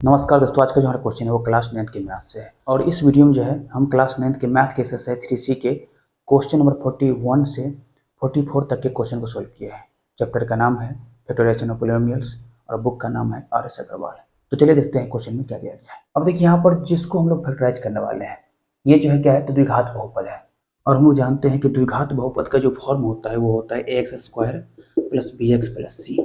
नमस्कार दोस्तों, आज का जो हमारा क्वेश्चन है वो क्लास 9th के मैथ से है और इस वीडियो में जो है हम क्लास 9th के मैथ के एक्सरसाइज 3C के क्वेश्चन नंबर 41 से 44 तक के क्वेश्चन को सोल्व किया है। चैप्टर का नाम है फैक्टराइजेशन ऑफ पॉलिनोमियल्स और बुक का नाम है आर एस अग्रवाल। तो चलिए देखते हैं क्वेश्चन में क्या दिया गया है। अब देखिए यहाँ पर जिसको हम लोग फैक्टराइज करने वाले हैं ये जो है क्या है, तो द्विघात बहुपद है और हम लोग जानते हैं कि द्विघात बहुपद का जो फॉर्म होता है वो होता है a x square plus b x plus c.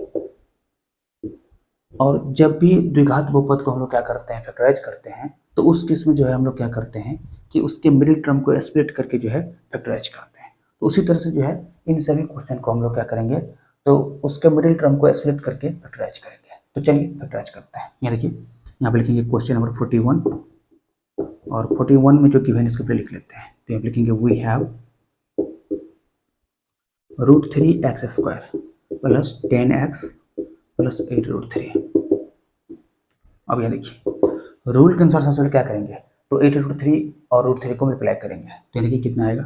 और जब भी द्विघात बहुपद को हम लोग क्या करते हैं, फैक्टराइज करते हैं, तो उस केस में जो है हम लोग क्या करते हैं कि उसके मिडिल टर्म को स्प्लिट करके जो है फैक्टराइज करते हैं। तो उसी तरह से जो है इन सभी क्वेश्चन को हम लोग क्या करेंगे, तो उसके मिडिल टर्म को स्प्लिट करके फैक्टराइज करेंगे। तो चलिए फैक्टराइज करते हैं। यहाँ देखिए, यहाँ पे लिखेंगे क्वेश्चन नंबर 41 और 41 में जो गिवन है इसको पहले लिख लेते हैं। तो यहाँ पे लिखेंगे we have √3x² plus 10x plus 8√3। अब यहाँ देखिए रूल के अनुसार सबसे पहले क्या करेंगे, तो 8√3 और √3 को मल्टीप्लाई करेंगे। तो देखिए कितना आएगा,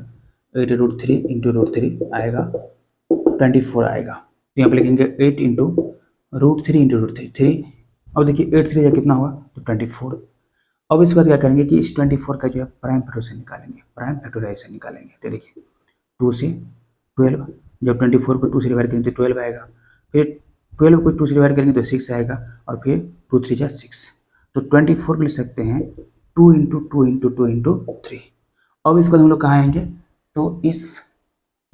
8√3 इंटू √3 आएगा 24 आएगा। तो यहाँ पे लिखेंगे 8 इंटू √3 इंटू √3। अब देखिए 8 3 कितना हुआ, तो 24। अब इसके बाद क्या करेंगे कि इस 24 का जो है प्राइम फैक्टराइजेशन निकालेंगे, प्राइम फैक्टराइजेशन निकालेंगे। तो देखिए 2 से 12, जब 24 को 2 से डिवाइड करेंगे तो 12 आएगा, फिर 12 को 2 से डिवाइड करेंगे तो 6 आएगा और फिर 2 3 6। तो 24 को लिख सकते हैं 2 इंटू 2 इंटू 2 इंटू 3। अब इसके बाद हम लोग कहाँ आएंगे, तो इस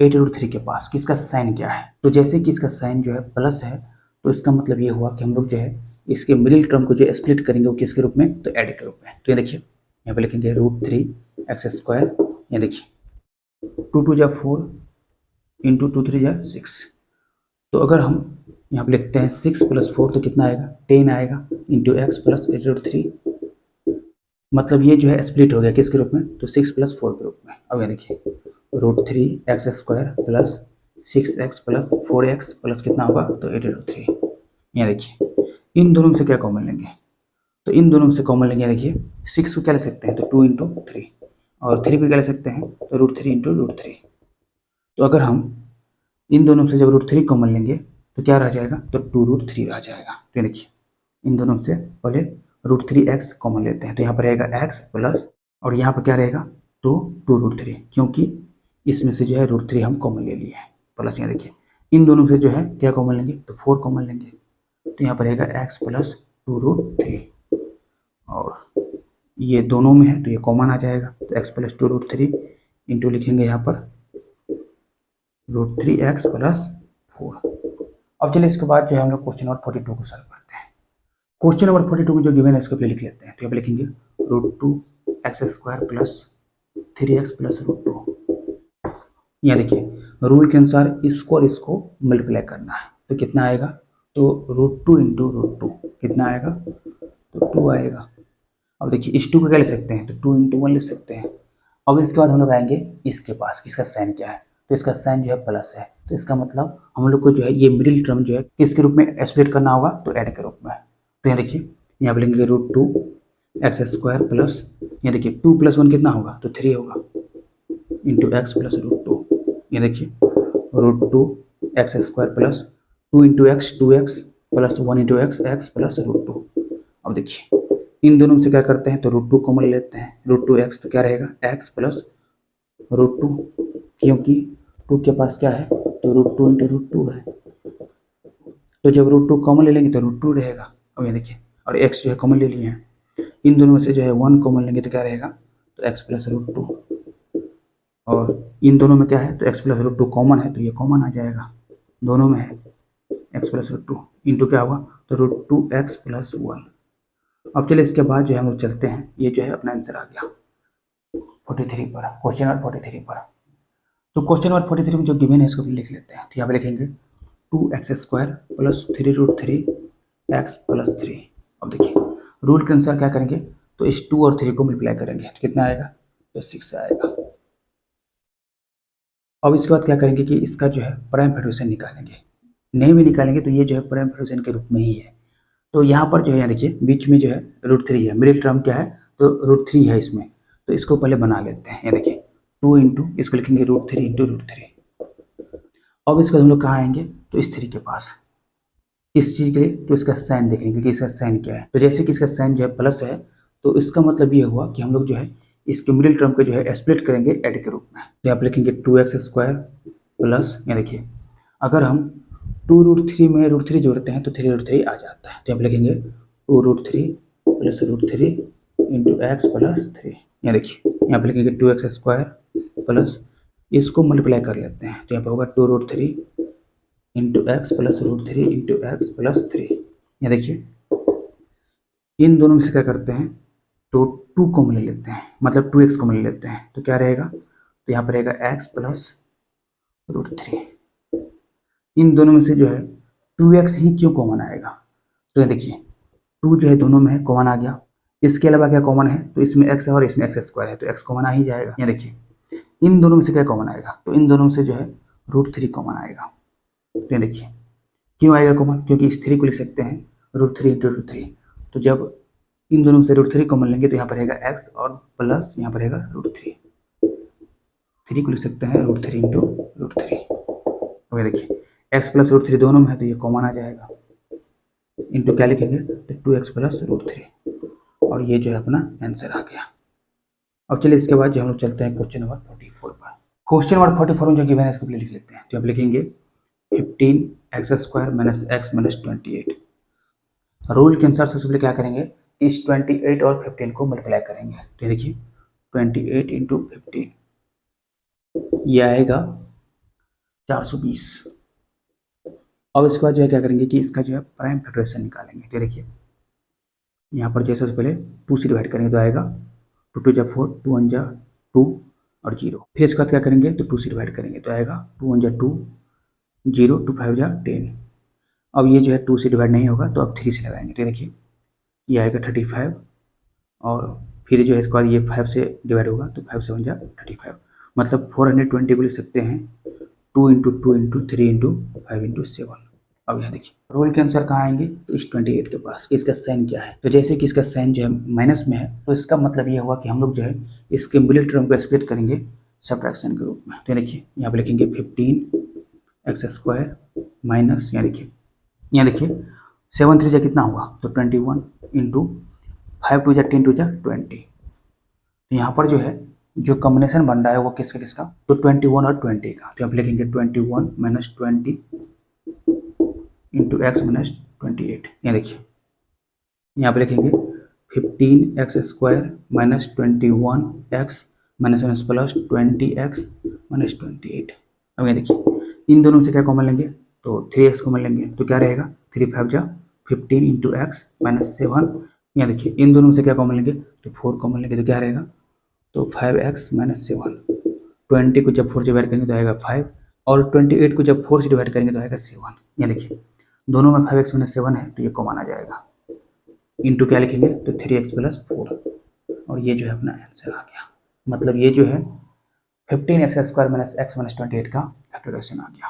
8√3 के पास किसका साइन क्या है, तो जैसे कि इसका साइन जो है प्लस है, तो इसका मतलब ये हुआ कि हम लोग जो है इसके मिडिल टर्म को जो स्प्लिट करेंगे वो किसके रूप में, तो ऐड के रूप में। तो ये देखिए यहाँ पे लिखेंगे √3x²। ये देखिए 2 2 जा 4 इंटू 2 3 जा 6। तो अगर हम यहाँ पे लिखते हैं 6 प्लस 4 तो कितना आएगा, 10 आएगा इंटू एक्स प्लस 8√3। मतलब ये जो है स्प्लिट हो गया किसके रूप में, तो 6 प्लस 4 के रूप में। अब ये देखिए √3x² plus 6x plus 4x plus कितना होगा, तो 8√3। यहाँ देखिए इन दोनों में से क्या कॉमन लेंगे, तो इन दोनों में से कॉमन लेंगे। देखिए 6 को क्या ले सकते हैं, तो 2 इंटू 3 और 3 को क्या ले सकते हैं, तो √3 इंटू √3। तो अगर हम इन दोनों में से जब √3 कॉमन लेंगे तो क्या रह जाएगा, तो 2√3 रह जाएगा। तो देखिए इन दोनों में से पहले √3x कॉमन लेते हैं, तो यहाँ पर रहेगा x प्लस और यहाँ पर क्या रहेगा, तो 2√3, क्योंकि इसमें से जो है √3 हम कॉमन ले लिए हैं। प्लस यहाँ देखिए इन दोनों में से जो है क्या कॉमन लेंगे, तो 4 कॉमन लेंगे। तो यहाँ पर रहेगा x प्लस 2√3 और ये दोनों में है तो ये कॉमन आ जाएगा, तो x प्लस 2√3 इंटू लिखेंगे यहाँ पर √3x प्लस 4। अब चलिए इसके बाद जो है हम लोग क्वेश्चन नंबर 42 को सॉल्व करते हैं। क्वेश्चन नंबर 42 में जो गिवन है इसको पहले लिख लेते हैं। तो यहाँ पे लिखेंगे √2x² प्लस 3x प्लस √2। यहाँ देखिए रूल के अनुसार इसको और इसको मल्टीप्लाई करना है, तो कितना आएगा, तो √2 इंटू √2 कितना आएगा, तो 2 आएगा। अब देखिए इस 2 को क्या ले सकते हैं, तो 2 इंटू 1 ले सकते हैं। अब इसके बाद हम लोग आएंगे इसके पास, किसका साइन क्या है, तो इसका साइन जो है प्लस है, तो इसका मतलब हम लोग को जो है ये मिडिल टर्म जो है किसके रूप में स्प्लिट करना होगा, तो ऐड के रूप में। तो यहाँ देखिए यहाँ पे लेंगे √2x² प्लस, यहाँ देखिए 2 + 1 कितना होगा, तो 3 होगा इंटू x प्लस √2। ये देखिए √2x² plus 2 into x 2x plus 1 into x plus √2। अब देखिए इन दोनों में से क्या करते हैं, तो √2 कॉमन लेते हैं, √2x तो क्या रहेगा x प्लस √2, क्योंकि 2 के पास क्या है, तो √2 इंटू √2 है। तो जब √2 कॉमन ले लेंगे तो √2 रहेगा। अब ये देखिए और x जो है कॉमन ले लिए हैं, इन दोनों में से जो है 1 कॉमन लेंगे तो क्या रहेगा, तो x प्लस √2 और इन दोनों में क्या है, तो x प्लस √2 कॉमन है तो ये कॉमन आ जाएगा, दोनों में है x प्लस √2 इंटू क्या हुआ, तो √2x प्लस 1। अब चलिए इसके बाद जो है हम लोग चलते हैं, ये जो है अपना आंसर आ गया 43 पर, क्वेश्चन नंबर 43 पर। तो क्वेश्चन नंबर 43 में जो गिवन है इसको भी लिख लेते हैं। तो यहाँ पे लिखेंगे 2x² प्लस 3√3x प्लस 3। अब देखिए रूल के अनुसार क्या करेंगे, तो इस 2 और 3 को मल्टीप्लाई करेंगे तो कितना आएगा, तो 6 आएगा। अब इसके बाद क्या करेंगे कि इसका जो है प्राइम फैक्टराइजेशन निकालेंगे, नहीं भी निकालेंगे तो ये जो है प्राइम फैक्टराइजेशन के रूप में ही है। तो यहाँ पर जो है देखिए बीच में जो है √3 है, मिडिल टर्म क्या है, तो √3 है इसमें, तो इसको पहले बना लेते हैं। ये देखिए 2 इंटू इसको लिखेंगे √3 इंटू √3। अब इसके बाद हम लोग कहाँ आएंगे, तो इस 3 के पास, किस चीज़ के लिए, तो इसका साइन देखने के लिए कि इसका साइन क्या है। तो जैसे कि इसका साइन जो है प्लस है, तो इसका मतलब ये हुआ कि हम लोग जो है इसके मिडिल टर्म को जो है स्प्लिट करेंगे ऐड के रूप में। तो यहाँ पर लिखेंगे 2x² प्लस, यहाँ देखिए अगर हम 2√3 में √3 जोड़ते हैं तो 3√3 आ जाता है। तो यहाँ पर लिखेंगे 2√3 प्लस √3 इंटू एक्स प्लस 3। यहाँ देखिए यहाँ पर लिखेंगे 2x² प्लस, इसको मल्टीप्लाई कर लेते हैं तो यहाँ पर होगा 2√3 into x plus √3 into x plus 3। यहाँ देखिए इन दोनों में से क्या करते हैं, तो 2 कॉमन ले लेते हैं, मतलब 2x कॉमन ले लेते हैं, तो क्या रहेगा, तो यहाँ पर रहेगा x प्लस √3। इन दोनों में से जो है 2x ही क्यों कॉमन आएगा, तो ये देखिए 2 जो है दोनों में है, कॉमन आ गया। इसके अलावा क्या कॉमन है, तो इसमें x है और इसमें x² है, तो x कॉमन आ ही जाएगा। यहाँ देखिए इन दोनों में से क्या कॉमन आएगा, तो इन दोनों में से जो है √3 कॉमन आएगा। तो ये देखिए क्यों आएगा कॉमन, क्योंकि इस 3 को लिख सकते हैं √3 इंटू √3। तो जब इन दोनों में से √3 कॉमन लेंगे तो यहाँ पर रहेगा x और प्लस यहाँ पर रहेगा √3। 3 को लिख सकते हैं √3 इंटू √3। तो ये देखिए x प्लस √3 दोनों में है तो ये कॉमन आ जाएगा, इंटू क्या लिखेंगे, तो 2x प्लस √3। और ये जो है अपना आंसर आ गया। अब चलिए इसके बाद जो हम लोग चलते हैं क्वेश्चन नंबर 44 पर। क्वेश्चन नंबर 44 में जो गिवन है इसको लिख लेते हैं। तो आप लिखेंगे 15x² minus x minus 28। Rule के अनुसार सबसे पहले क्या करेंगे, इस 28 और 15 को मल्टीप्लाई करेंगे। तो देखिए 28 इंटू 15 ये आएगा 420। अब इसके बाद जो है क्या करेंगे कि इसका जो है प्राइम फैक्टराइजेशन निकालेंगे। तो देखिए यहाँ पर जैसे पहले 2 से डिवाइड करेंगे तो आएगा 2 2 जा 4, 2 1 जा 2 और 0। फिर इसके बाद क्या करेंगे, तो 2 से डिवाइड करेंगे तो आएगा 2 1 जा 2, 0, 2 5 जा 10। अब ये जो है 2 से डिवाइड नहीं होगा तो अब 3 से लगाएंगे। तो देखिए ये आएगा 35 और फिर जो है इसके बाद ये 5 से डिवाइड होगा तो 5 7 जा 35, मतलब 420 को लिख सकते हैं 2 इंटू 2 इंटू 3 इंटू 5 इंटू 7। अब यहाँ देखिए रोल के आंसर कहाँ आएंगे, तो इस 28 के पास, कि इसका साइन क्या है। तो जैसे कि इसका साइन जो है माइनस में है तो इसका मतलब ये हुआ कि हम लोग जो है इसके मिडिल टर्म को स्प्लिट करेंगे सब्ट्रैक्शन के रूप में। तो देखिए यहाँ पे लिखेंगे 15x² माइनस, यहाँ देखिए 7 3 जा कितना हुआ, तो 21 इंटू 5 2 जा 10 2 जा 20। तो यहाँ पर जो है जो कॉम्बिनेशन बन रहा है वो किसका किसका, तो 21 और 20 का। तो आप लिखेंगे 21 माइनस 20 इंटू एक्स माइनस 28। यहाँ देखिए यहाँ पे लिखेंगे 15x² minus 21x minus minus plus 20x minus 28। अब यहाँ देखिए इन दोनों से क्या कॉमन लेंगे, तो 3x कॉमन लेंगे तो क्या रहेगा, 3 5 जा 15 इंटू एक्स माइनस 7। यहाँ देखिए इन दोनों से क्या कॉमन लेंगे, तो 4 कॉमन लेंगे तो क्या रहेगा, तो 5x माइनस 7। 20 को जब 4 से डिवाइड करेंगे तो आएगा 5 और 28 को जब 4 से डिवाइड करेंगे तो आएगा 7। यहाँ देखिए दोनों में 5x माइनस 7 है तो ये कॉमन आ जाएगा, इंटू क्या लिखेंगे, तो 3x प्लस 4। और ये जो है अपना आंसर आ गया, मतलब ये जो है 15x² माइनस x माइनस 28 का फैक्टराइजेशन आ गया।